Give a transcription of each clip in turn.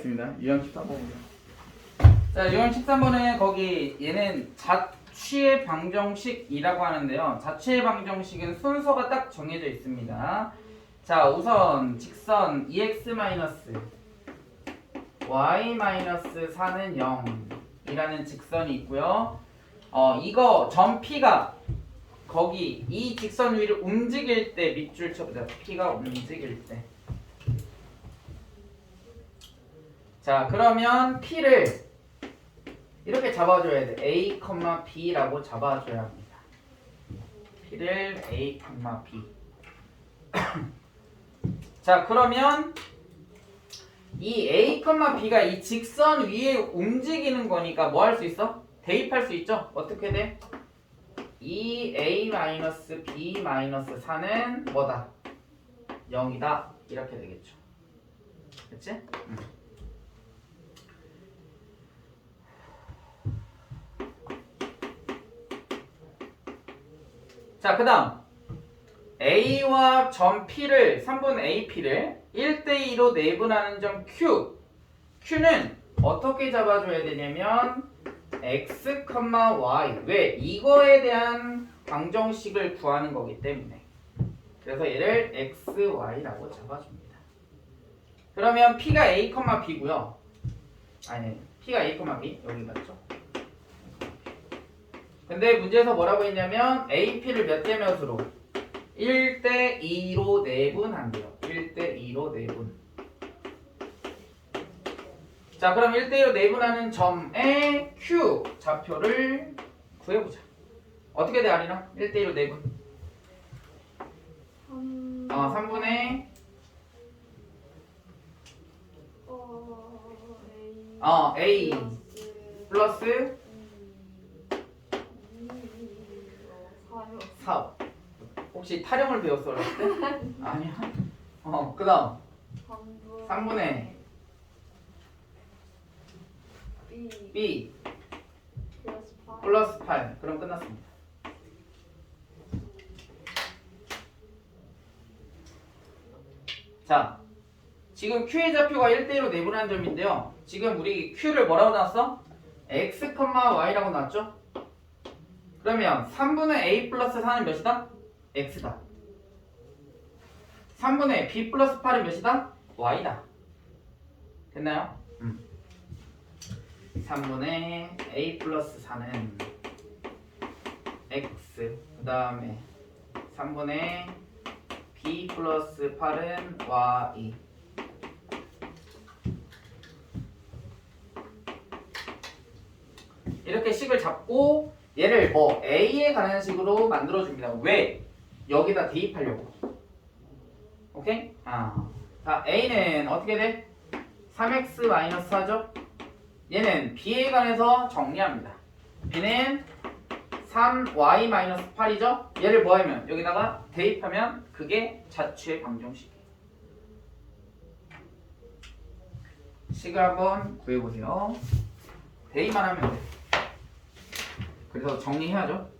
있습니다. 유형 13번이요. 자, 유형 13번은 거기 얘는 자취의 방정식이라고 하는데요. 자취의 방정식은 순서가 딱 정해져 있습니다. 자, 우선 직선 2x-y-4는 0이라는 직선이 있고요. 이거 점 P가 거기 이 직선 위를 움직일 때 밑줄 쳐보자. P가 움직일 때. 자, 그러면 P를 이렇게 잡아줘야 돼. A, B라고 잡아줘야 합니다. P를 A, B. 자, 그러면 이 A, B가 이 직선 위에 움직이는 거니까 뭐 할 수 있어? 대입할 수 있죠? 어떻게 돼? 2A-B-4는 뭐다? 0이다. 이렇게 되겠죠. 그치? 자, 그 다음 A와 점 P를 3분 AP를 1대2로 내분하는 점 Q. Q는 어떻게 잡아줘야 되냐면 X, Y. 왜? 이거에 대한 방정식을 구하는 거기 때문에. 그래서 얘를 X, Y라고 잡아줍니다. 그러면 P가 A, B고요. 아니, P가 A, B. 여기 맞죠? 근데 문제에서 뭐라고 했냐면 AP를 몇 대 몇으로? 1대2로 내분한대요. 1대2로 내분. 자, 그럼 1대1로 내분하는 점의 Q 좌표를 구해보자. 어떻게 돼, 아리나? 1대1로 내분. 3분의 A 플러스 4. 혹시 타령을 배웠어, 어렸을 때? 아니야. 그 다음 3분의 B 플러스 8. 그럼 끝났습니다. 자, 지금 Q의 좌표가 1대1로 내분하는 점인데요. 지금 우리 Q를 뭐라고 나왔어? X, Y라고 나왔죠? 그러면 3분의 A 플러스 4는 몇이다? X다. 3분의 B 플러스 8은 몇이다? Y다. 됐나요? 3분의 A 플러스 4는 X. 그 다음에 3분의 B 플러스 8은 Y. 이렇게 식을 잡고 얘를 뭐 A에 관한 식으로 만들어줍니다. 왜? 여기다 대입하려고. 오케이? 자, A는 어떻게 돼? 3x-4죠? 얘는 B에 관해서 정리합니다. B는 3y-8이죠? 얘를 뭐 하면? 여기다가 대입하면 그게 자취의 방정식이에요. 식을 한번 구해보세요. 대입만 하면 돼. 그래서 정리해야죠.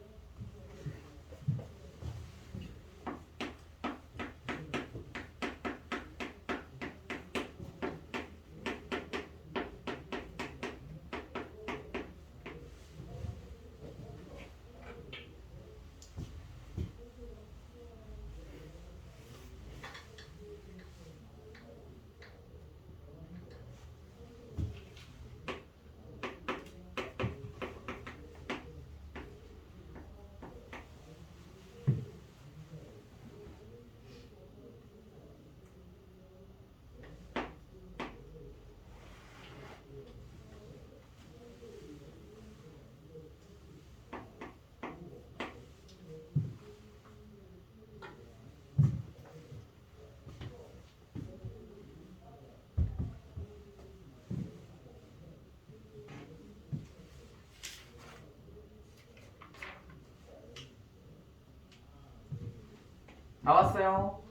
나왔어요.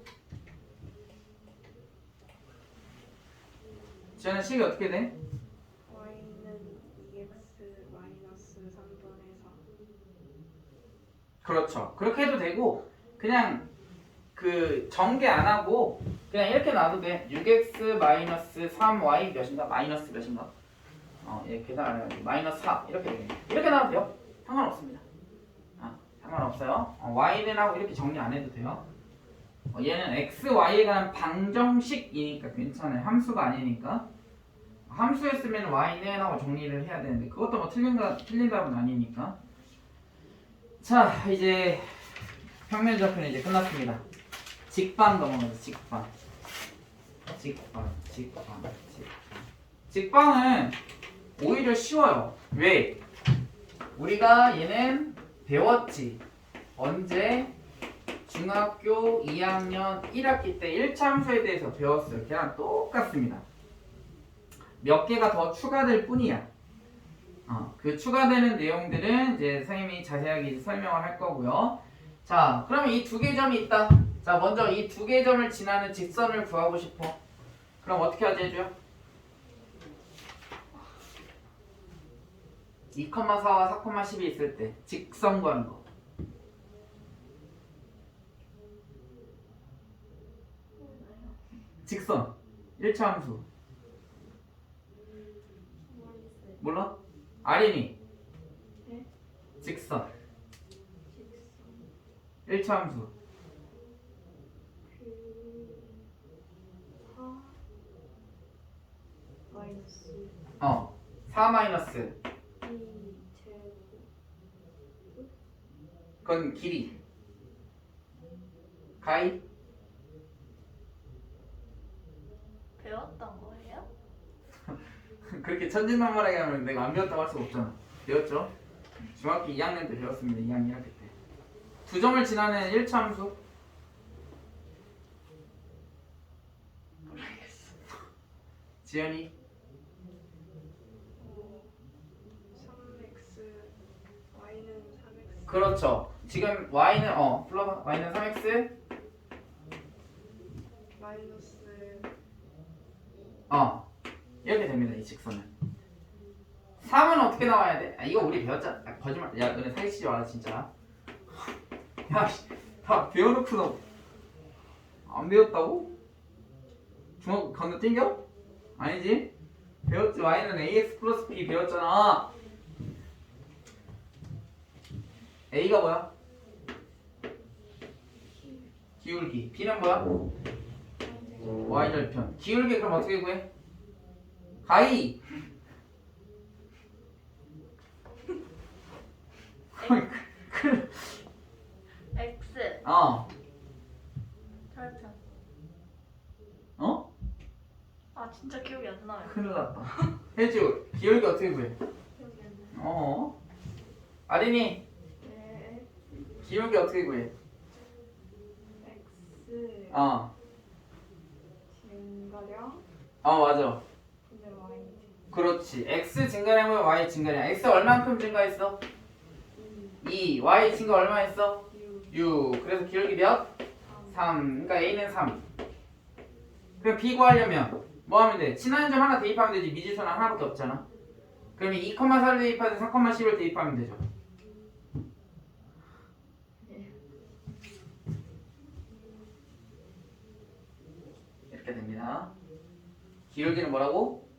지현아, 식이 어떻게 돼? y는 2x-3분의 4. 그렇죠. 그렇게 해도 되고 그냥 그 전개 안 하고 그냥 이렇게 놔도 돼. 6x 마이너스 3y 몇인가? 마이너스 몇인가? 예, 계산 안 해가지고 마이너스 4 이렇게 되겠네. 이렇게 놔도 돼요. 상관없습니다. 상관없어요. y는 하고 이렇게 정리 안 해도 돼요. 얘는 x, y에 관한 방정식이니까 괜찮아요. 함수가 아니니까. 함수였으면 y는 하고 정리를 해야 되는데 그것도 뭐 틀린 답은 아니니까. 자, 이제 평면좌표는 이제 끝났습니다. 직방 넘어가죠. 직방은 오히려 쉬워요. 왜? 우리가 얘는 배웠지. 언제? 중학교 2학년 1학기 때 1차 함수에 대해서 배웠어요. 걔랑 똑같습니다. 몇 개가 더 추가될 뿐이야. 그 추가되는 내용들은 이제 선생님이 자세하게 이제 설명을 할 거고요. 자, 그러면 이 두 개 점이 있다. 자, 먼저 이 두 개 점을 지나는 직선을 구하고 싶어. 그럼 어떻게 하지 해줘요? 2,4와 4,10이 있을 때 직선 구하는 거. 직선 1차 함수 몰라? 아린이 네? 직선 1차 함수 4 마이너스 4 마이너스 2 제곱 그건 길이 가이 배웠던 거예요? 그렇게 천진난만하게 하면 내가 안 배웠다고 할 수가 없잖아. 배웠죠? 중학교 2학년 때 배웠습니다. 2학년 1학기 때. 두 점을 지나는 1차 함수 모르겠어. 지연이 3x y는 3x 그렇죠. 지금 y는 플러스 y는 3x 마이너스 이렇게 됩니다. 이 직선은 3은 어떻게 나와야 돼? 이거 우리 배웠잖아. 거짓말. 야, 너네 사기치지 마라 진짜. 야, 다 배워놓고 너 안 배웠다고? 중학교 건너뛴겨? 아니지? 배웠지. y는 ax 플러스 b 배웠잖아. a가 뭐야? 기울기. b는 뭐야? y절편. 기울기 그럼 어떻게 구해? 가이. x 절편. 아 진짜 기억이 안 나요. 큰일 났다. 해주. 기울기 어떻게 구해? 기억이 안 나요. 아린이. 네. 기울기 어떻게 구해? x 증가량 맞아. 분의 y 그렇지. x 증가량은 y 증가량. x 얼만큼 증가했어? 2 2. y 증가 얼마 했어? 6 6. 그래서 기울기 몇? 3 3. 그러니까 a는 3. 그럼 b 구하려면 뭐 하면 돼? 친한 점 하나 대입하면 되지. 미지수는 하나밖에 없잖아. 그러면 2,4를 대입하든 4,10을 대입하면 되죠. 이렇게 됩니다. 기울기는 뭐라고?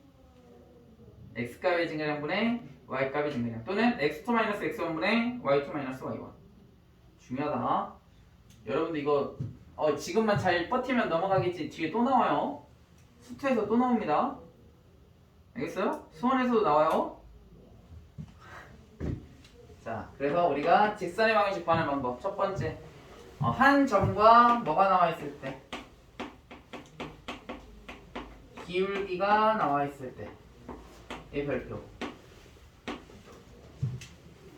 x값의 증가량분의 y값의 증가량 또는 x2-x1분의 y2-y1 중요하다. 여러분들 이거 지금만 잘 버티면 넘어가겠지. 뒤에 또 나와요. 수투에서 또 나옵니다. 알겠어요? 수원에서도 나와요. 자, 그래서 우리가 직선의 방정식 구하는 방법 첫 번째 한 점과 뭐가 나와 있을 때 기울기가 나와 있을 때 이 별표.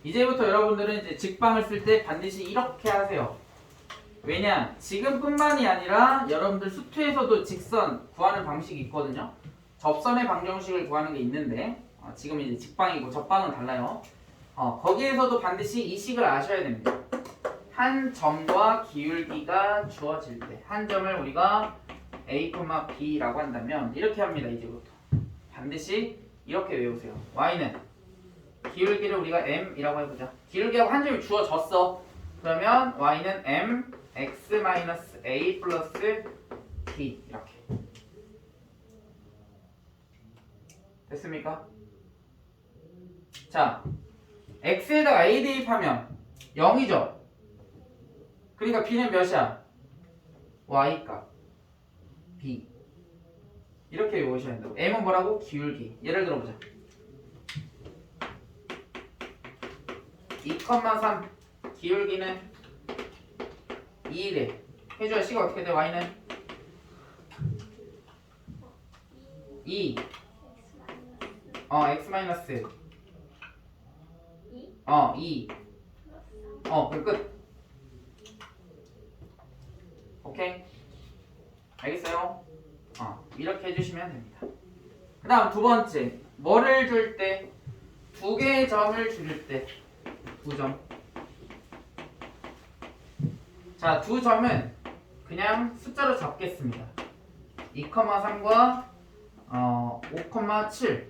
이제부터 여러분들은 이제 직방을 쓸 때 반드시 이렇게 하세요. 왜냐? 지금뿐만이 아니라 여러분들 수투에서도 직선 구하는 방식이 있거든요. 접선의 방정식을 구하는 게 있는데 지금 이제 직방이고 접방은 달라요. 거기에서도 반드시 이 식을 아셔야 됩니다. 한 점과 기울기가 주어질 때 한 점을 우리가 a, b라고 한다면 이렇게 합니다. 이제부터 반드시 이렇게 외우세요. y는 기울기를 우리가 m이라고 해보자. 기울기하고 한 점이 주어졌어. 그러면 y는 m x-a 플러스 B 이렇게 됐습니까? 자, x에다가 a 대입하면 0이죠. 그러니까 b는 몇이야? y 값 b 이렇게 외우셔야 된다고. m은 뭐라고? 기울기. 예를 들어보자. 2,3 기울기는 2래. 해줘야 c가 어떻게 돼? y는 2 x 마이너스 2 그럼 끝. 오케이? 알겠어요? 이렇게 해주시면 됩니다. 그 다음 두 번째, 뭐를 줄 때? 두 개의 점을 줄 때, 두 점. 자, 두 점은 그냥 숫자로 잡겠습니다. 2,3과 5,7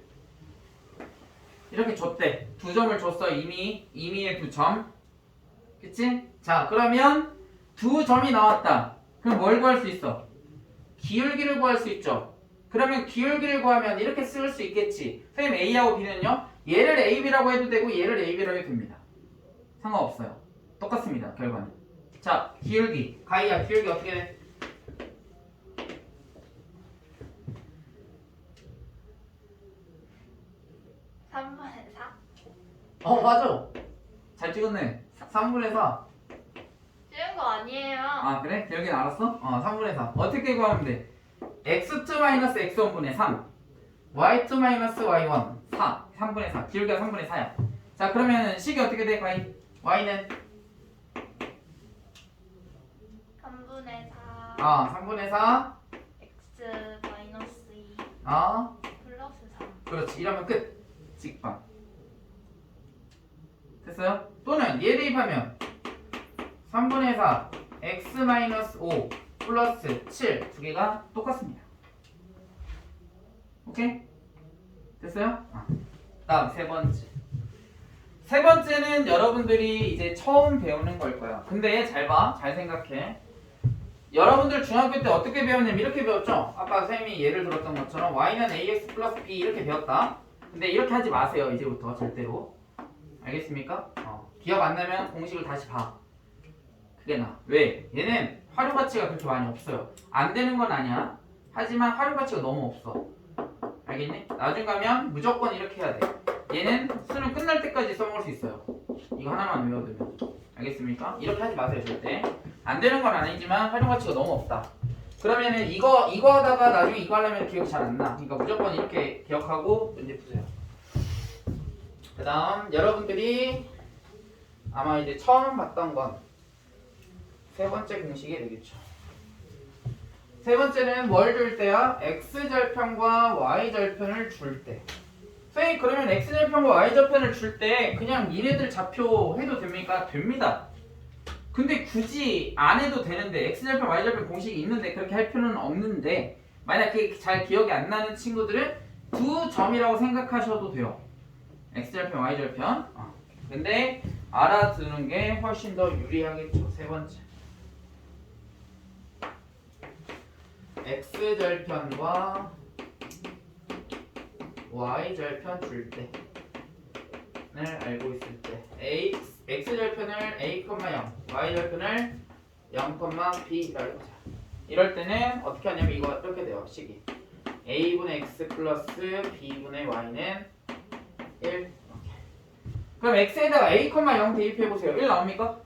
이렇게 줬대. 두 점을 줬어. 이미의 두 점. 그치? 자, 그러면 두 점이 나왔다. 그럼 뭘 구할 수 있어? 기울기를 구할 수 있죠. 그러면 기울기를 구하면 이렇게 쓸 수 있겠지. 선생님 A하고 B는요. 얘를 AB라고 해도 되고 얘를 AB라고 해도 됩니다. 상관없어요. 똑같습니다. 결과는. 자, 기울기. 가이야, 기울기 어떻게 돼? 맞아. 잘 찍었네. 3분의 4. 쉬운 거 아니에요. 그래? 기억이 알았어? 3분의 4. 어떻게 구하면 돼? x2 마이너스 x1분의 3 y2 마이너스 y1 4 3분의 4 기울기가 3분의 4야. 자, 그러면 식이 어떻게 돼? y? y는 3분의 4 3분의 4 x 마이너스 2 플러스 3. 그렇지. 이러면 끝. 직방. 됐어요? 또는 얘 대입하면 3분의 4 x 마이너스 5 플러스 7 두 개가 똑같습니다. 오케이? 됐어요? 다음 세 번째. 세 번째는 여러분들이 이제 처음 배우는 걸 거야. 근데 잘 봐. 잘 생각해. 여러분들 중학교 때 어떻게 배웠냐면 이렇게 배웠죠? 아까 선생님이 예를 들었던 것처럼 y는 ax 플러스 b 이렇게 배웠다. 근데 이렇게 하지 마세요. 이제부터 절대로. 알겠습니까? 기억 안 나면 공식을 다시 봐. 그게 나아. 왜? 얘는 활용 가치가 그렇게 많이 없어요. 안 되는 건 아니야. 하지만 활용 가치가 너무 없어. 알겠니? 나중 가면 무조건 이렇게 해야 돼. 얘는 수능 끝날 때까지 써먹을 수 있어요. 이거 하나만 외워두면. 알겠습니까? 이렇게 하지 마세요. 절대. 안 되는 건 아니지만 활용 가치가 너무 없다. 그러면은 이거 하다가 나중에 이거 하려면 기억이 잘 안 나. 그러니까 무조건 이렇게 기억하고 문제 푸세요. 그 다음 여러분들이 아마 이제 처음 봤던 건 세 번째 공식이 되겠죠. 세 번째는 뭘 줄 때야? x절편과 y절편을 줄 때. 선생님 그러면 x절편과 y절편을 줄 때 그냥 얘네들 좌표 해도 됩니까? 됩니다. 근데 굳이 안 해도 되는데 x절편 y절편 공식이 있는데 그렇게 할 필요는 없는데 만약 그게 잘 기억이 안 나는 친구들은 두 점이라고 생각하셔도 돼요. x절편 y절편. 근데 알아두는 게 훨씬 더 유리하겠죠. 세 번째. x절편과 y절편 줄 때를 알고 있을 때 x절편을 a, 0 y절편을 0,b라고 해보자. 이럴 때는 어떻게 하냐면 이거 이렇게 돼요. 식이 a분의 x 플러스 b분의 y는 1. 그럼 x에다가 a, 0 대입해보세요. 1 나옵니까?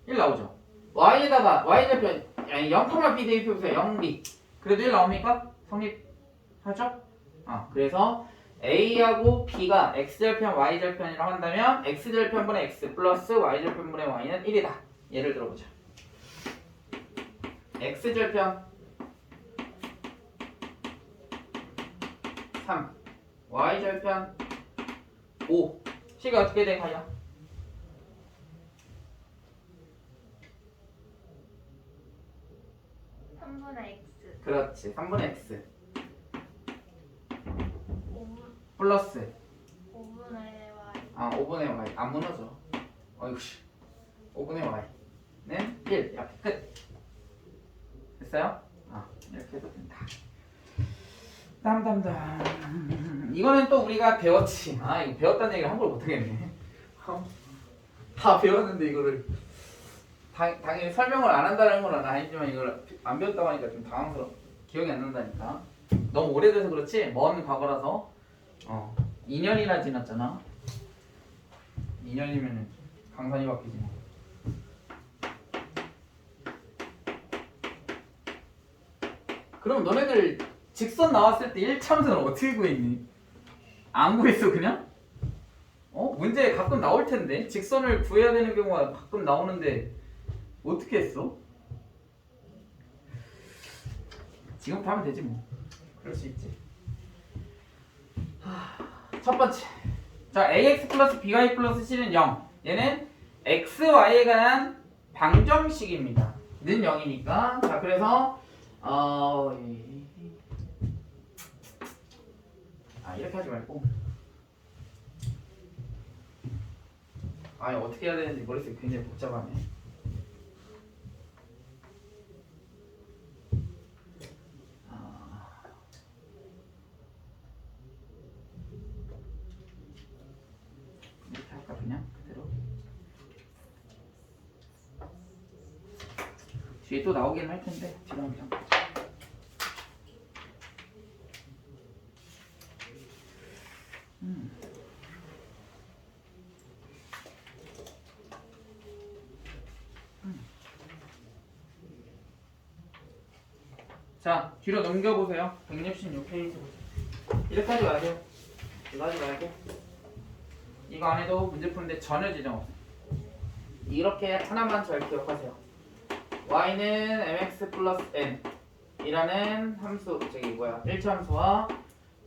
1 나오죠. y에다가 y절편 0,b 대입해보세요. 0b. 그래도 1 나옵니까? 성립하죠? 그래서 a하고 b가 x절편 y절편이라고 한다면 x절편분의 x 플러스 y절편분의 y는 1이다. 예를 들어보자. x절편 3 y절편 5 식이 어떻게 돼? 가요? 그렇지. 3분의 x 5분의 플러스 y 5분의 y 안 무너져. 어이구 5분의 y는 1 이렇게 끝. 됐어요? 이렇게 해도 된다. 땀땀땀. 이거는 또 우리가 배웠지. 아 이거 배웠다는 얘기를 한걸 못하겠네. 다 배웠는데 이거를 당연히 설명을 안 한다는 건 아니지만 이걸 안 배웠다고 하니까 좀 당황스러워. 기억이 안 난다니까. 너무 오래돼서 그렇지 먼 과거라서 2년이나 지났잖아. 2년이면 강산이 바뀌지 뭐. 그럼 너네들 직선 나왔을 때 1차함수는 어떻게 구했니? 안 구했어 그냥? 문제 가끔 나올 텐데 직선을 구해야 되는 경우가 가끔 나오는데 어떻게 했어? 지금부터 하면 되지 뭐. 그럴 수 있지. 첫 번째. 자, ax 플러스 by 플러스 c는 0. 얘는 x, y에 관한 방정식입니다. 는 0이니까. 자, 그래서 이렇게 하지 말고 어떻게 해야 되는지 머릿속이 굉장히 복잡하네. 이렇게 할까 그냥 그대로. 뒤에 또 나오긴 할 텐데 뒤로 한번. 자, 뒤로 넘겨보세요. 166페이지 보세요. 이렇게 하지 마세요. 이거 하지 말고 이거 안 해도 문제 푸는데 전혀 지장 없어요. 이렇게 하나만 잘 기억하세요. y는 mx 플러스 n 이라는 함수, 일차함수와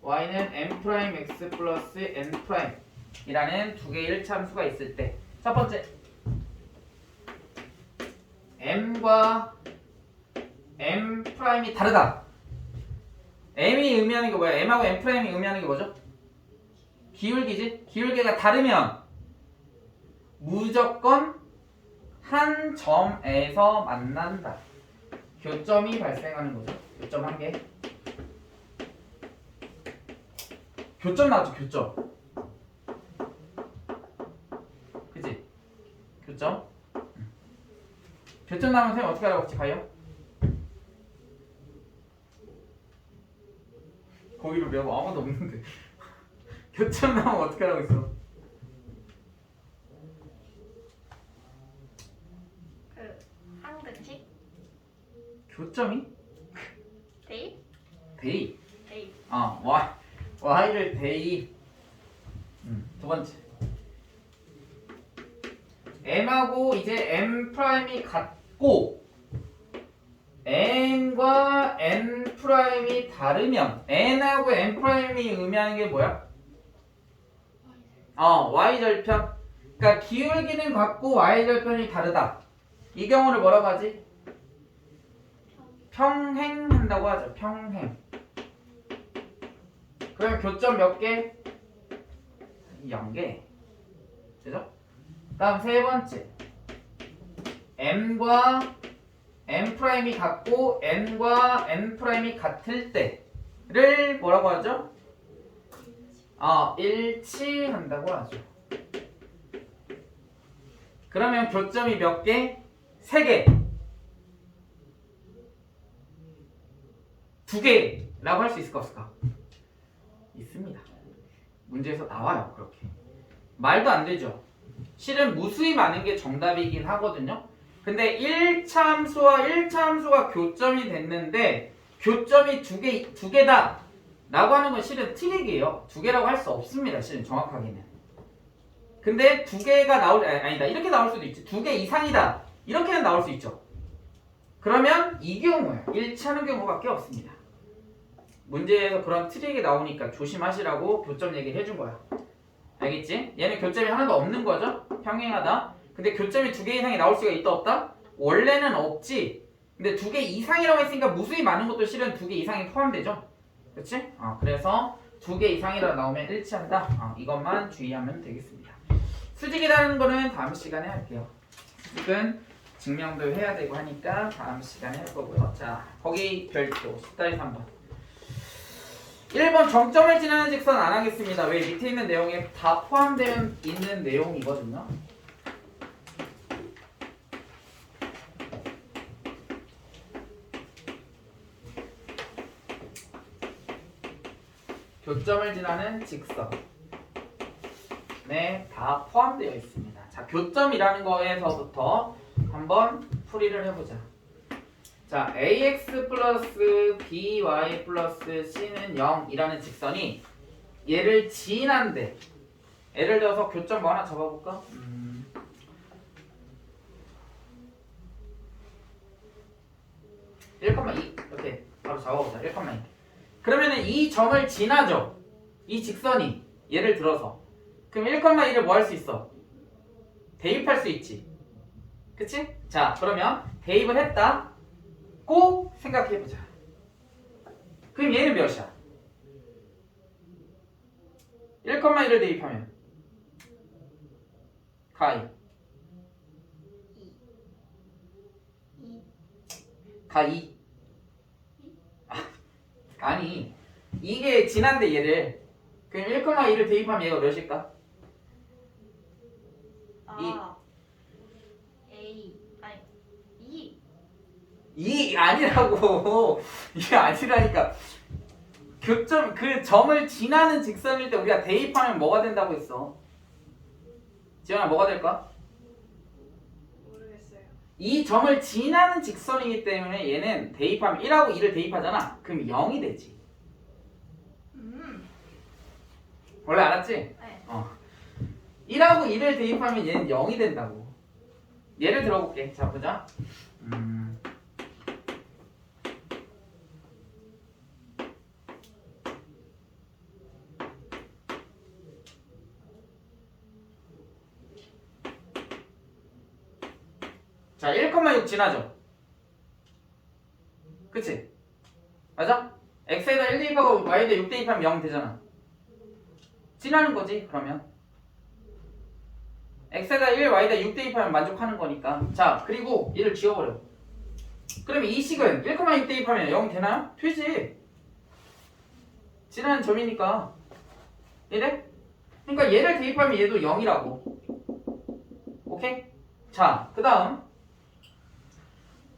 y는 m 프라임 x 플러스 n 프라임 이라는 두 개의 일차함수가 있을 때 첫 번째 m과 m 프라임이 다르다. m이 의미하는 게 뭐야? m하고 m 프라임이 의미하는 게 뭐죠? 기울기지? 기울기가 다르면 무조건 한 점에서 만난다. 교점이 발생하는 거죠. 교점 한 개. 교점 나왔죠, 교점. 그치? 교점. 교점 나오면 선생님 어떻게 하라고 했지, 가요? 거기로 왜 아무도 없는데. 교점 나오면 어떻게 하라고 했어? 항등식? 교점이? 대입? 대입. 대입. y를 대입. 두 번째. m하고 이제 m 프라임이 같고 n과 n 프라임이 다르면 n하고 n 프라임이 의미하는 게 뭐야? y 절편. 그러니까 기울기는 같고 y 절편이 다르다. 이 경우를 뭐라고 하지? 평행한다고 하죠. 평행. 그러면 교점 몇 개? 0개. 그죠? 다음 세 번째. m과 n 프라임이 같고 n과 n 프라임이 같을 때를 뭐라고 하죠? 일치한다고 하죠. 그러면 교점이 몇 개? 3개. 2개라고 할 수 있을까 없을까? 있습니다. 문제에서 나와요. 그렇게. 말도 안 되죠. 실은 무수히 많은 게 정답이긴 하거든요. 근데 1차 함수와 1차 함수가 교점이 됐는데 교점이 두 개다 라고 하는 건 실은 트릭이에요. 2개라고 할 수 없습니다. 실은 정확하게는. 근데 2개가 아니다. 이렇게 나올 수도 있지. 2개 이상이다. 이렇게는 나올 수 있죠. 그러면 이 경우에 일치하는 경우밖에 없습니다. 문제에서 그런 트릭이 나오니까 조심하시라고 교점 얘기를 해준 거야. 알겠지? 얘는 교점이 하나도 없는 거죠? 평행하다. 근데 교점이 2개 이상이 나올 수가 있다 없다? 원래는 없지. 근데 2개 이상이라고 했으니까 무수히 많은 것도 실은 2개 이상이 포함되죠? 그렇지? 그래서 2개 이상이라 나오면 일치한다. 이것만 주의하면 되겠습니다. 수직이라는 거는 다음 시간에 할게요. 수직은 증명도 해야 되고 하니까 다음 시간에 할 거고요. 자, 거기 별도 10-3번. 1번 정점을 지나는 직선 안 하겠습니다. 왜? 밑에 있는 내용에 다 포함되어 있는 내용이거든요. 교점을 지나는 직선. 네, 다 포함되어 있습니다. 자, 교점이라는 거에서부터 한번 풀이를 해보자. 자, ax 플러스 by 플러스 c는 0이라는 직선이 얘를 지난데, 예를 들어서 교점 뭐 하나 잡아볼까? 1,2 이렇게 바로 잡아보자. 1,2. 그러면은 이 점을 지나죠. 이 직선이 예를 들어서. 그럼 1,2를 뭐 할 수 있어? 대입할 수 있지. 그치? 자, 그러면 대입을 했다고 생각해보자. 그럼 얘는 몇이야? 1,1을 대입하면 가이. 가이. 아니, 이게 지난데 얘를 그럼 1,2를 대입하면 얘가 몇일까? A 아니 2 2 아니라고. 이게 아니라니까. 교점 그 점을 지나는 직선일 때 우리가 대입하면 뭐가 된다고 했어? 지연아 뭐가 될까? 모르겠어요. 이 점을 지나는 직선이기 때문에 얘는 대입하면 1하고 2를 대입하잖아. 그럼 0이 되지. 원래 알았지? 네. 1하고 2를 대입하면 얘는 0이 된다고. 예를 들어볼게. 자, 보자. 자, 1,6 지나죠? 그치? 맞아? x에다 1 대입하고 y에다 6 대입하면 0 되잖아. 지나는 거지, 그러면. x에다 1, y에다 6 대입하면 만족하는 거니까. 자, 그리고 얘를 지워버려. 그러면 이 식은 1,6 대입하면 0 되나요? 되지. 지나는 점이니까. 이래? 그러니까 얘를 대입하면 얘도 0이라고. 오케이? 자, 그 다음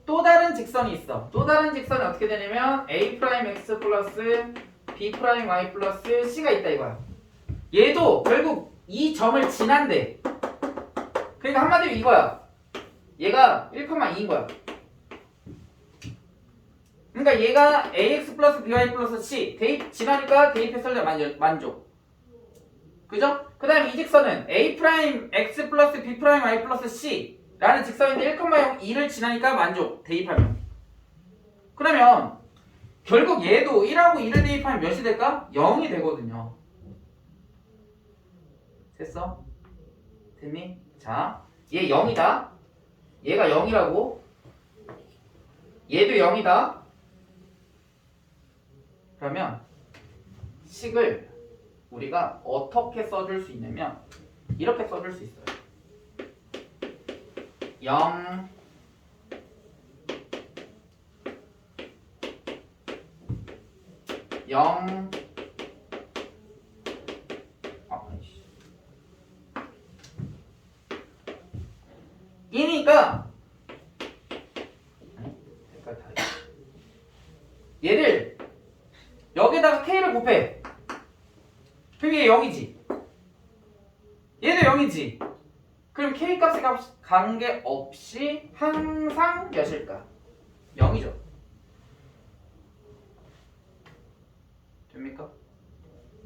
또 다른 직선이 있어. 또 다른 직선이 어떻게 되냐면 a'x 플러스 b'y 플러스 c가 있다 이거야. 얘도 결국 이 점을 지난대. 그러니까 한마디로 이거야. 얘가 1,2인 거야. 그러니까 얘가 ax 플러스 by 플러스 c 대입 지나니까 대입했을 때 만족. 그죠? 그 다음에 이 직선은 a'x 플러스 b'y 플러스 c 라는 직선인데 1,0 2를 지나니까 만족. 대입하면. 그러면 결국 얘도 1하고 2를 대입하면 몇이 될까? 0이 되거든요. 됐어? 됐니? 자, 얘 0이다. 얘가 0이라고. 얘도 0이다. 그러면 식을 우리가 어떻게 써줄 수 있냐면 이렇게 써줄 수 있어요. 0 0 이니까 얘를 여기다가 k를 곱해. 그럼 얘 0이지. 얘도 0이지. 그럼 k 값에 관계없이 항상 몇일까? 0이죠. 됩니까?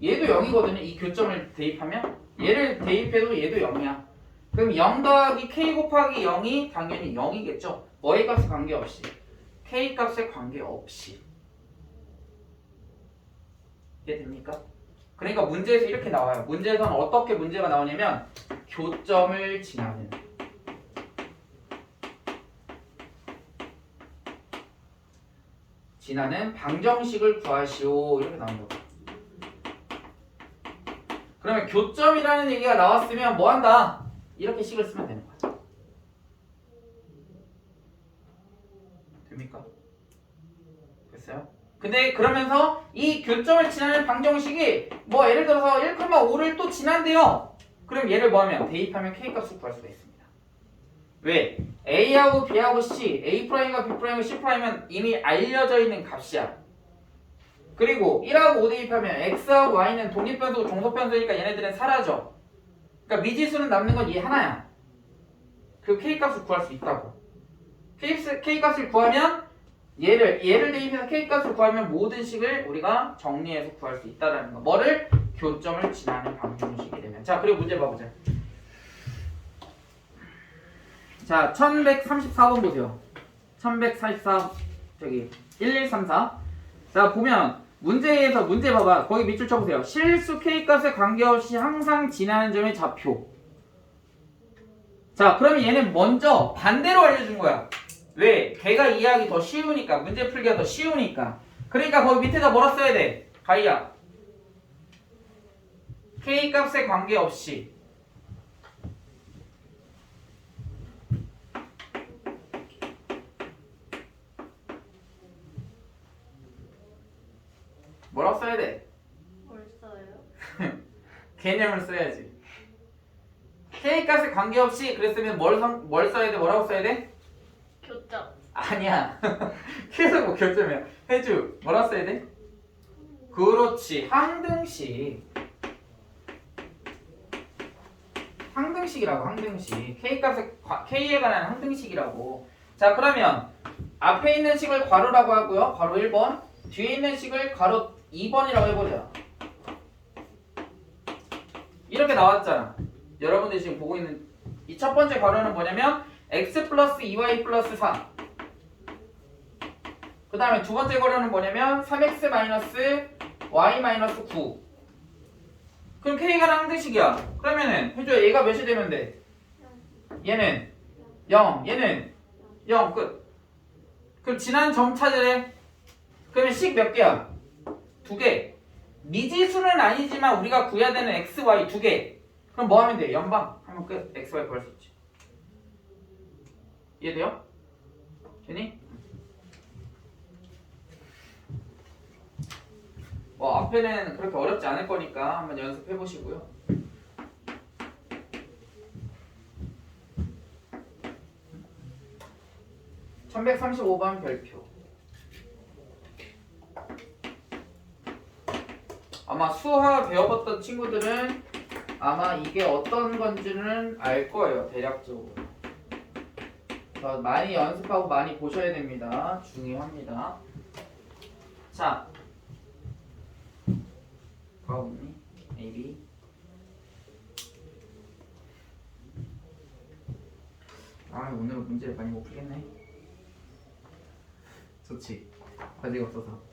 얘도 0이거든요. 이 교점을 대입하면 얘를 대입해도 얘도 0이야. 그럼 0 더하기 k 곱하기 0이 당연히 0이겠죠. 뭐의 값에 관계없이. k 값에 관계없이. 이해됩니까? 그러니까 문제에서 이렇게 나와요. 문제에서는 어떻게 문제가 나오냐면 교점을 지나는 방정식을 구하시오 이렇게 나온 거예요. 그러면 교점이라는 얘기가 나왔으면 뭐 한다? 이렇게 식을 쓰면 되는 거야. 근데 그러면서 이 교점을 지나는 방정식이 뭐 예를 들어서 1,5를 또 지난대요. 그럼 얘를 뭐하면 대입하면 K값을 구할 수가 있습니다. 왜? A하고 B하고 C, A'과 B'과 C'은 이미 알려져 있는 값이야. 그리고 1하고 5 대입하면 X하고 Y는 독립변수고 종속변수니까 얘네들은 사라져. 그러니까 미지수는 남는 건 얘 하나야. 그 K값을 구할 수 있다고. K값을 구하면 얘를 대입해서 K값을 구하면 모든 식을 우리가 정리해서 구할 수 있다라는 거. 뭐를? 교점을 지나는 방정식이 되면. 자, 그리고 문제 봐보자. 자, 1134번 보세요. 1144 저기 1134. 자, 보면 문제에서 문제 봐봐. 거기 밑줄 쳐보세요. 실수 K값에 관계없이 항상 지나는 점의 좌표. 자, 그러면 얘는 먼저 반대로 알려준 거야. 왜? 걔가 이해하기 더 쉬우니까. 문제 풀기가 더 쉬우니까. 그러니까 거기 밑에다 뭐라 써야 돼? 가이야. K값에 관계없이 뭐라고 써야 돼? 뭘 써요? 개념을 써야지. K값에 관계없이 그랬으면 뭘 써야 돼? 뭐라고 써야 돼? 교점. 아니야. 계속 뭐 결점이야. 해주. 뭐라 써야 돼? 그렇지. 항등식. 항등식이라고. 항등식. K에 관한 항등식이라고. 자, 그러면 앞에 있는 식을 괄호라고 하고요. 괄호 1번. 뒤에 있는 식을 괄호 2번이라고 해보자. 이렇게 나왔잖아. 여러분들이 지금 보고 있는 이 첫 번째 괄호는 뭐냐면 x 플러스 2y 플러스 4. 그 다음에 두 번째 괄호는 뭐냐면 3x 마이너스 y 마이너스 9. 그럼 k가 항등식이야. 그러면은 해줘야 얘가 몇이 되면 돼? 얘는 0, 얘는 0 끝. 그럼 지난 점 찾으래. 그러면 식 몇 개야? 2개. 미지수는 아니지만 우리가 구해야 되는 x, y 2개. 그럼 뭐 하면 돼? 연방 하면 끝. x, y 구할 수 있지. 이해돼요? 되니? 뭐 앞에는 그렇게 어렵지 않을 거니까 한번 연습해 보시고요. (1135번) 별표. 아마 수화 배워봤던 친구들은 아마 이게 어떤 건지는 알 거예요. 대략적으로. 많이 연습하고 많이 보셔야 됩니다. 중요합니다. 자, 가오니 A, B. 오늘은 문제를 많이 못 풀겠네. 좋지. 과제가 없어서.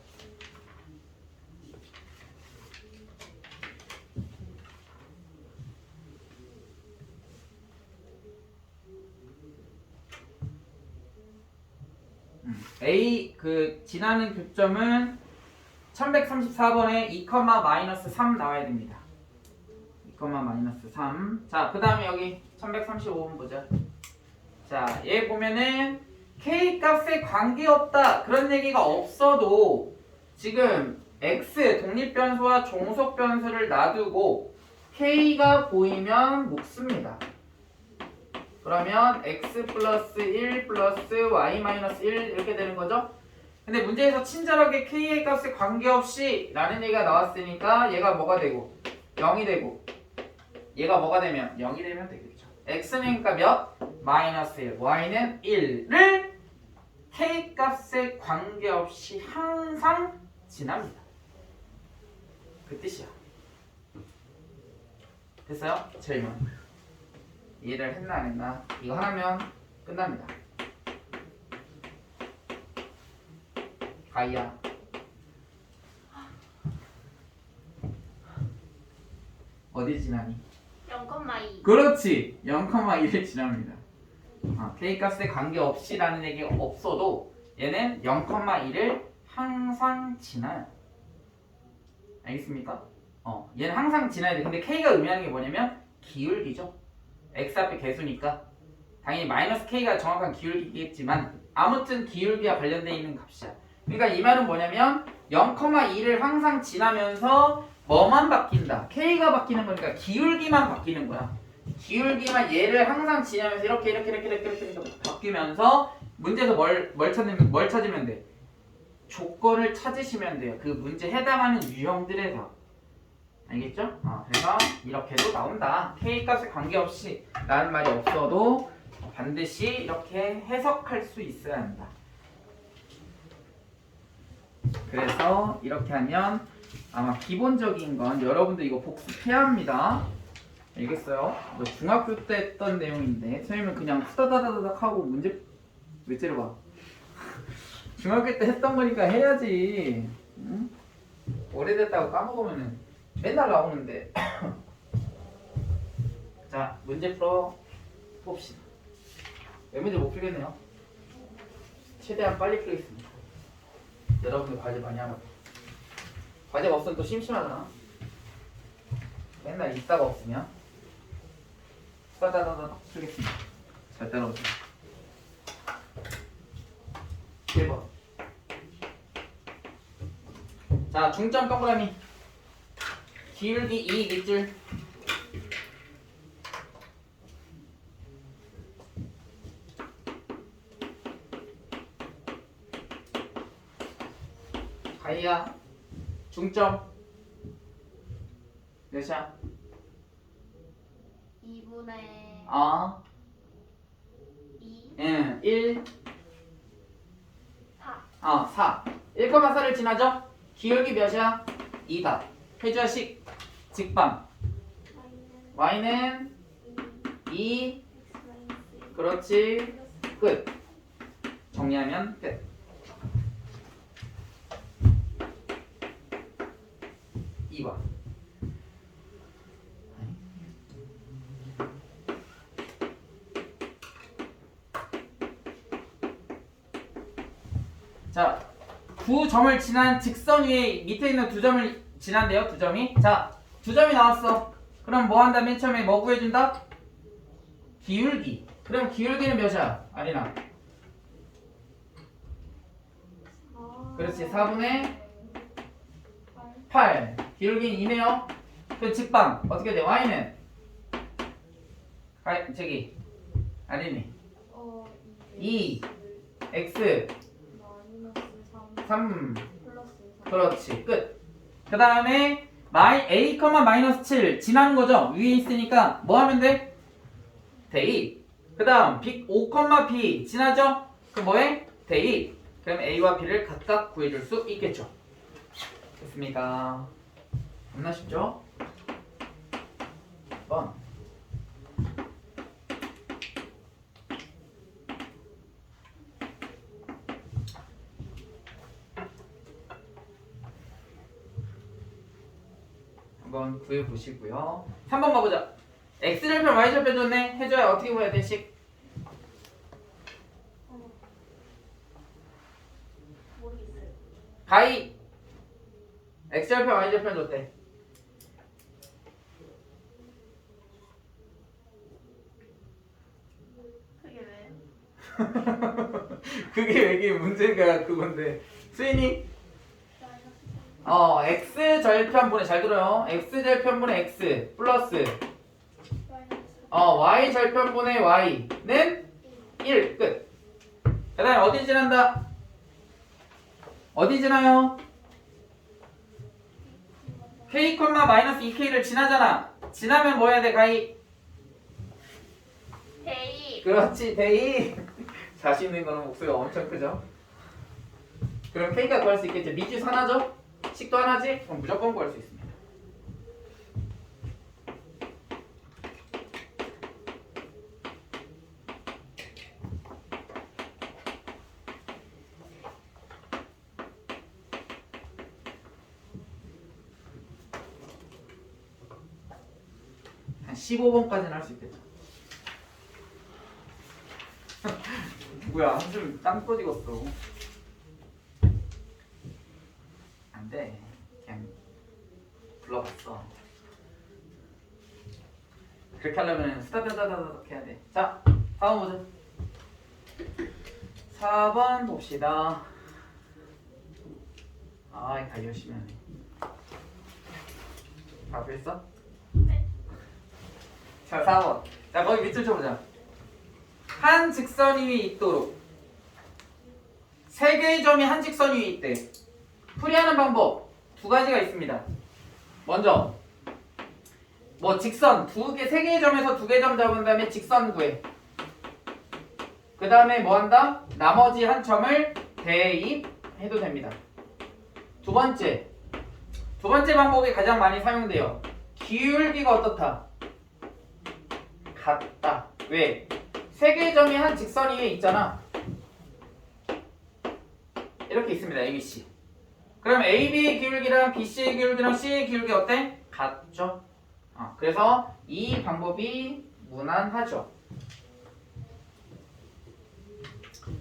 A 지나는 교점은 1134번에 2, 마이너스 3 나와야 됩니다. 2, 마이너스 3. 자, 그 다음에 여기 1135번 보자. 자, 얘 보면은 K 값에 관계없다 그런 얘기가 없어도 지금 X 독립변수와 종속변수를 놔두고 K가 보이면 묶습니다. 그러면 x 플러스 1 플러스 y 마이너스 1 이렇게 되는 거죠. 근데 문제에서 친절하게 k의 값에 관계없이 라는 얘기가 나왔으니까 얘가 뭐가 되고 0이 되고 얘가 뭐가 되면 0이 되면 되겠죠. x는 그러니까 몇? 마이너스 1, y는 1를 k 값에 관계없이 항상 지납니다. 그 뜻이야. 됐어요? 질문. 이해를 했나 안 했나? 이거 하나면 끝납니다. 가이야. 어디 지나니? 0,2. 그렇지. 0,1을 지납니다. K값에 관계없이라는 얘기가 없어도 얘는 0,1을 항상 지나요. 알겠습니까? 얘는 항상 지나야 돼. 근데 K가 의미하는 게 뭐냐면 기울기죠. x 앞에 개수니까 당연히 마이너스 k가 정확한 기울기겠지만 아무튼 기울기와 관련되어 있는 값이야. 그러니까 이 말은 뭐냐면 0,2를 항상 지나면서 뭐만 바뀐다? K가 바뀌는 거니까 기울기만 바뀌는 거야. 기울기만 얘를 항상 지나면서 이렇게 바뀌면서 문제에서 뭘 찾으면 돼? 조건을 찾으시면 돼요. 그 문제에 해당하는 유형들에서. 알겠죠? 그래서 이렇게도 나온다. K 값에 관계없이 라는 말이 없어도 반드시 이렇게 해석할 수 있어야 한다. 그래서 이렇게 하면 아마 기본적인 건 여러분들 이거 복습해야 합니다. 알겠어요? 너 중학교 때 했던 내용인데 선생님은 그냥 후다다다닥 하고 문제 왜 째려봐. 중학교 때 했던 거니까 해야지. 응? 오래됐다고 까먹으면은 맨날 나오는데. 자, 문제 풀어 봅시다. 몇 문제 못 풀겠네요. 최대한 빨리 풀겠습니다. 여러분들 과제 많이 하라고. 과제가 없으면 또 심심하잖아. 맨날 있다가 없으면. 후다다다닥 풀겠습니다. 잘 따라오세요. 1번. 자, 중점 동그라미. 기울기 2 밑줄. 가이야. 중점 몇이야? 2분의 2 응, 1 4 4 1,4를 지나죠? 기울기 몇이야? 2다. 해주야식 직방 y는 2 그렇지 끝. 정리하면 끝. 번. 자, 9점을 지난 직선 위에 밑에 있는 2점을 지난대요. 2점이. 자, 2점이 나왔어. 그럼 뭐 한다? 맨 처음에 뭐 구해준다? 기울기. 그럼 기울기는 몇이야? 아리나. 그렇지. 4분의 8. 기울기는 2네요. 그 직방 어떻게 돼? y는 저기 아린이 2 x 3 그렇지 끝. 그 다음에 a, 마이너스 7 지나는 거죠. 위에 있으니까 뭐 하면 돼? 대입. 그 다음 5, b 지나죠? 그럼 뭐해? 대입. 그럼 a와 b를 각각 구해줄 수 있겠죠. 됐습니까? 겁나 쉽죠? 1번. 한번 구해보시고요. 3번 가보자. x절편 y절편 줬네. 해줘야 어떻게 구해야 돼? 식 모르겠어요. 가이 x절편 y절편 줬대. 그게 왜? 그게 왜 문제가 그건데 수인이 x절편분의 잘 들어요. x절편분의 x 플러스 y절편분의 y는 1 끝. 그 다음에 어디 지난다? 어디 지나요? k, 마이너스 2k를 지나잖아. 지나면 뭐 해야 돼? 가이 대입. 그렇지 대입. 자신 있는 거는 목소리가 엄청 크죠? 그럼 k가 구할 수 있겠지. 미지수 하나죠? 식도 하나지? 그럼 무조건 구할 수 있습니다. 한 15번까지는 할 수 있겠죠. 뭐야 한숨 땀 떠지겠어. 안돼. 그냥 불러봤어. 그렇게 하려면 스타다다다닥 해야 돼. 자 4번 보자. 4번 봅시다. 다 열심히 하네. 다 됐어? 네. 자, 4번. 자, 거기 밑줄 쳐보자. 한 직선 위에 있도록 세 개의 점이 한 직선 위에 있대. 풀이하는 방법 두 가지가 있습니다. 먼저 직선 세 개의 점에서 두 개의 점 잡은 다음에 직선 구해. 그 다음에 뭐 한다? 나머지 한 점을 대입해도 됩니다. 두 번째 방법이 가장 많이 사용돼요. 기울기가 어떻다? 같다. 왜? 세 개의 점이 한 직선 위에 있잖아. 이렇게 있습니다. ABC. 그럼 AB의 기울기랑 BC의 기울기랑 C의 기울기 어때? 같죠? 그래서 이 방법이 무난하죠.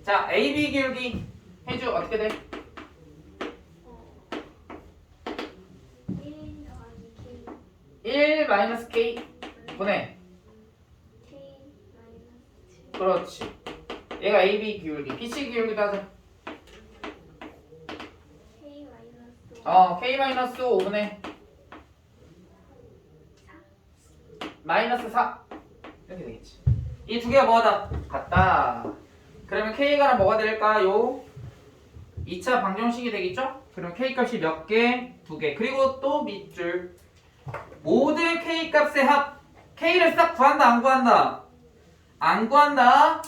자, AB 기울기 해주 어떻게 돼? 1 더하기 K 1 마이너스 K 분의 K 마이너스 7 그렇지. 얘가 AB 기울기, BC 기울기도 하자. K 마이너스 5 K 마이너스 5분의 마이너스 4 이렇게 되겠지. 이 두 개가 뭐다? 같다. 그러면 K가 뭐가 될까요? 2차 방정식이 되겠죠? 그럼 K 값이 몇 개? 2개. 그리고 또 밑줄 모든 K 값의 합. K를 싹 구한다 안 구한다? 안 구한다.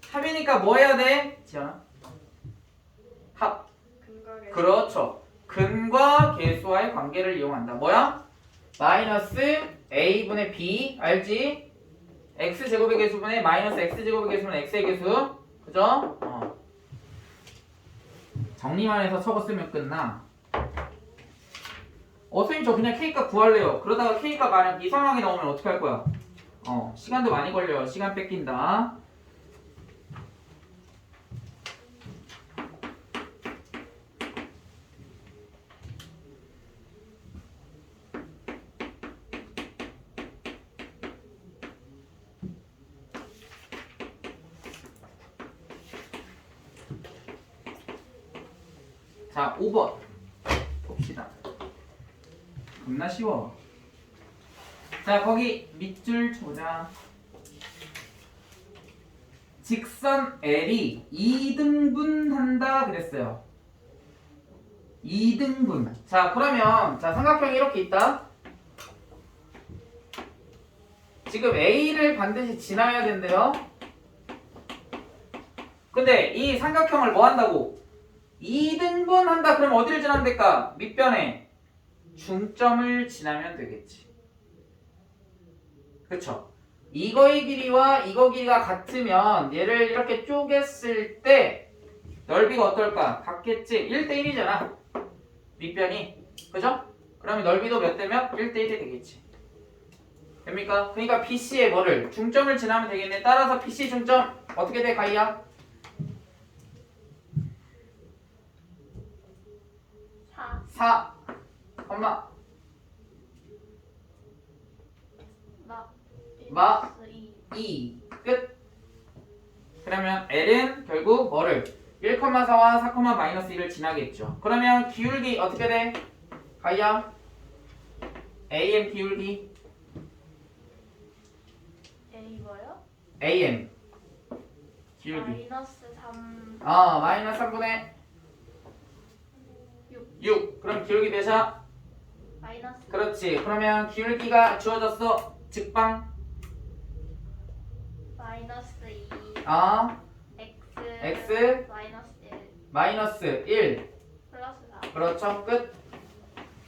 합이니까 뭐 해야 돼? 지연아? 합. 근거를 그렇죠. 근과 계수와의 관계를 이용한다. 뭐야? 마이너스 a분의 b 알지? x제곱의 계수분의 마이너스 x제곱의 계수분의 x의 계수. 그죠? 정리만 해서 적었으면 끝나. 선생님 저 그냥 K값 구할래요. 그러다가 K값 만약 이상하게 나오면 어떻게 할 거야? 시간도 많이 걸려요. 시간 뺏긴다. 자, 5번 봅시다. 겁나 쉬워. 자, 거기 밑줄 쳐보자. 직선 L이 2등분한다 그랬어요. 2등분. 자, 그러면 삼각형이 이렇게 있다. 지금 A를 반드시 지나야 된대요. 근데 이 삼각형을 뭐 한다고? 2등분 한다. 그럼 어디를 지나면 될까? 밑변에 중점을 지나면 되겠지. 그쵸? 이거의 길이와 이거 길이가 같으면 얘를 이렇게 쪼갰을 때 넓이가 어떨까? 같겠지? 1대1이잖아. 밑변이. 그죠? 그러면 넓이도 몇 대면? 1대1이 되겠지. 됩니까? 그러니까 BC의 뭐를? 중점을 지나면 되겠네. 따라서 BC 중점 어떻게 돼, 가이야? 4, 엄마, 마, 2, 끝. 그러면 L은 결국 뭐를? 1,4와 4, 마이너스 1을 지나겠죠. 그러면 기울기 어떻게 돼? 가이야? AM 기울기? A 뭐요? AM 기울기. 마이너스 3 마이너스 3분의 6. 그럼 기울기 몇이야? 마이너스 그렇지. 그러면 기울기가 주어졌어. 직방. 마이너스 2 X 마이너스 1 마이너스 1. 플러스 4 그렇죠. 끝.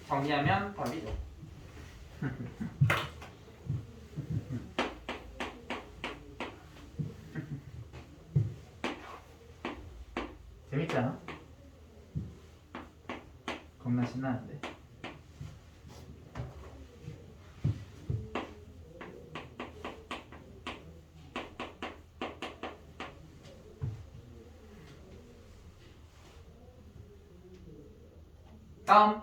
정리하면 답이죠. 재밌지 않아? 겁나 신나는데. 다음.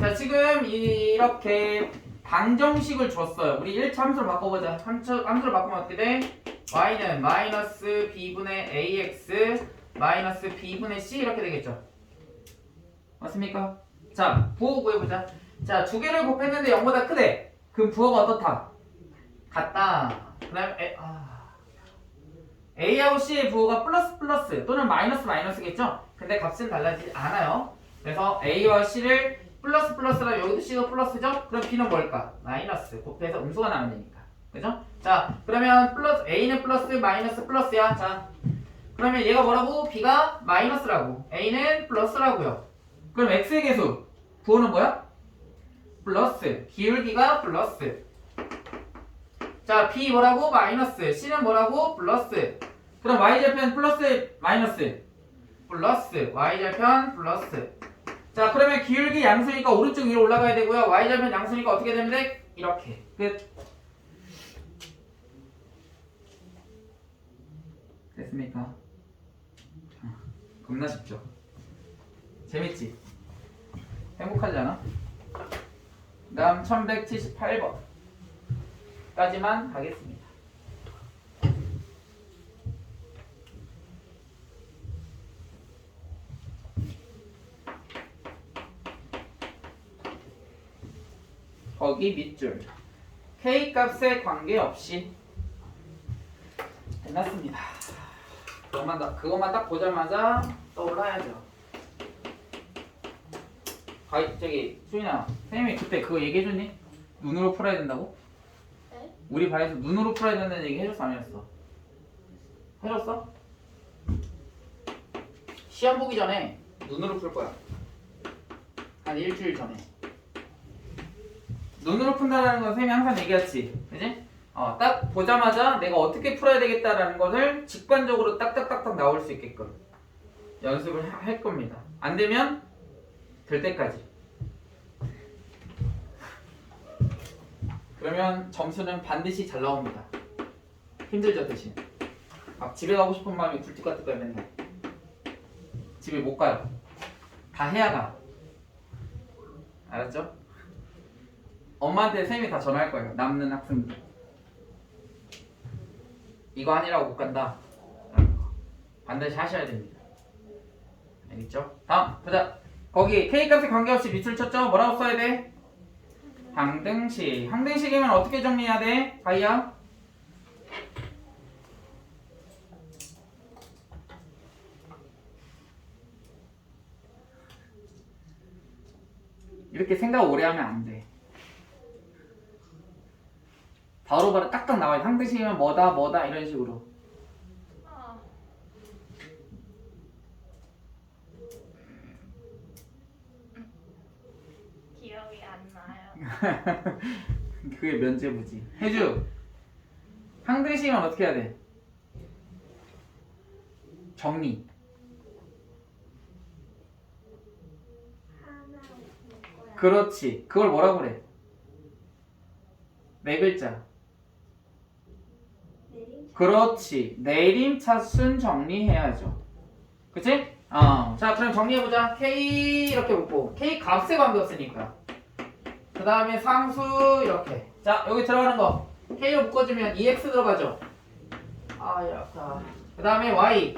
자, 지금 이렇게 방정식을 줬어요. 우리 1차 함수로 바꿔보자. 함수로 바꾸면 어떻게 돼? y는 마이너스 b분의 ax 마이너스 b분의 c 이렇게 되겠죠. 맞습니까? 자, 부호 구해보자. 자, 두 개를 곱했는데 0보다 크대. 그럼 부호가 어떻다? 같다. 그 다음에 A하고 C의 부호가 플러스 플러스 또는 마이너스 마이너스겠죠? 근데 값은 달라지지 않아요. 그래서 A와 C를 플러스 플러스라 여기도 C도 플러스죠? 그럼 B는 뭘까? 마이너스. 곱해서 음수가 나오면 되니까. 그죠? 자, 그러면 플러스 A는 플러스 마이너스 플러스야. 자, 그러면 얘가 뭐라고? B가 마이너스라고. A는 플러스라고요. 그럼 X의 계수. 부호는 뭐야? 플러스. 기울기가 플러스. 자, B 뭐라고? 마이너스. C는 뭐라고? 플러스. 그럼 Y절편 플러스 마이너스. 플러스. Y절편 플러스. 자, 그러면 기울기 양수니까 오른쪽 위로 올라가야 되고요. Y절편 양수니까 어떻게 되면 돼? 이렇게. 끝. 됐습니까? 겁나 쉽죠? 재밌지? 행복하지 않아? 다음 1178번 까지만 가겠습니다. 거기 밑줄 K 값에 관계없이 끝났습니다. 그것만 딱 보자마자 떠올라야죠. 저기 수인아, 선생님이 그때 그거 얘기해줬니? 눈으로 풀어야 된다고? 네? 우리 반에서 눈으로 풀어야 된다는 얘기 해줬어 안 해줬어? 해줬어? 시험 보기 전에 눈으로 풀 거야. 한 일주일 전에. 눈으로 푼다는 건 선생님이 항상 얘기했지, 그지? 딱 보자마자 내가 어떻게 풀어야 되겠다라는 것을 직관적으로 딱딱딱딱 나올 수 있게끔 연습을 할 겁니다. 안 되면 될 때까지. 그러면 점수는 반드시 잘 나옵니다. 힘들죠 대신. 막 집에 가고 싶은 마음이 굴뚝 같을 거야 맨날. 집에 못 가요. 다 해야 가. 알았죠? 엄마한테 선생님이 다 전화할 거예요. 남는 학생들. 이거 아니라고 못 간다. 반드시 하셔야 됩니다. 알겠죠? 다음 보자. 거기 K값에 관계없이 밑줄 쳤죠? 뭐라고 써야 돼? 항등식. 항등식이면 어떻게 정리해야 돼? 가희야? 이렇게 생각 오래 하면 안 돼. 바로바로 딱딱 나와요. 항등식이면 뭐다 이런 식으로. 기억이 안 나요. 그게 면제부지. 해주. 항등식이면 어떻게 해야 돼? 정리. 하나 묶어야 그렇지. 그걸 뭐라고 그래? 네 글자. 내림 그렇지. 내림차순 정리해야죠. 그치? 자, 그럼 정리해보자. K 이렇게 묶고 K 값에 관계없으니까. 그 다음에 상수 이렇게. 자, 여기 들어가는 거 K로 묶어주면 EX 들어가죠. 약간. 그 다음에 Y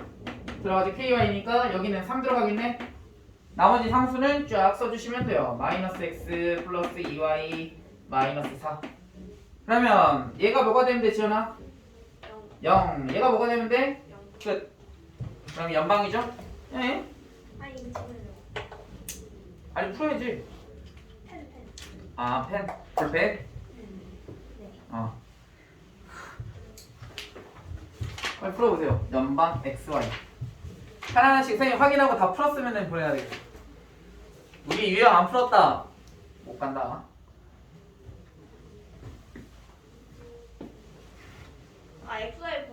들어가죠. KY니까 여기는 3 들어가겠네. 나머지 상수는 쫙 써주시면 돼요. 마이너스 X 플러스 2Y 마이너스 4. 그러면 얘가 뭐가 되면 돼, 지연아? 0. 얘가 뭐가 되면 돼? 0. 끝. 그럼 연방이죠? 예? 아니 잠깐만요. 아니 풀어야지. 펜. 펜. 볼펜? 네. 빨리 풀어보세요. 연방 XY. 하나하나씩 선생님 확인하고 다 풀었으면 보내야 되겠다. 우리 유형 안 풀었다. 못 간다.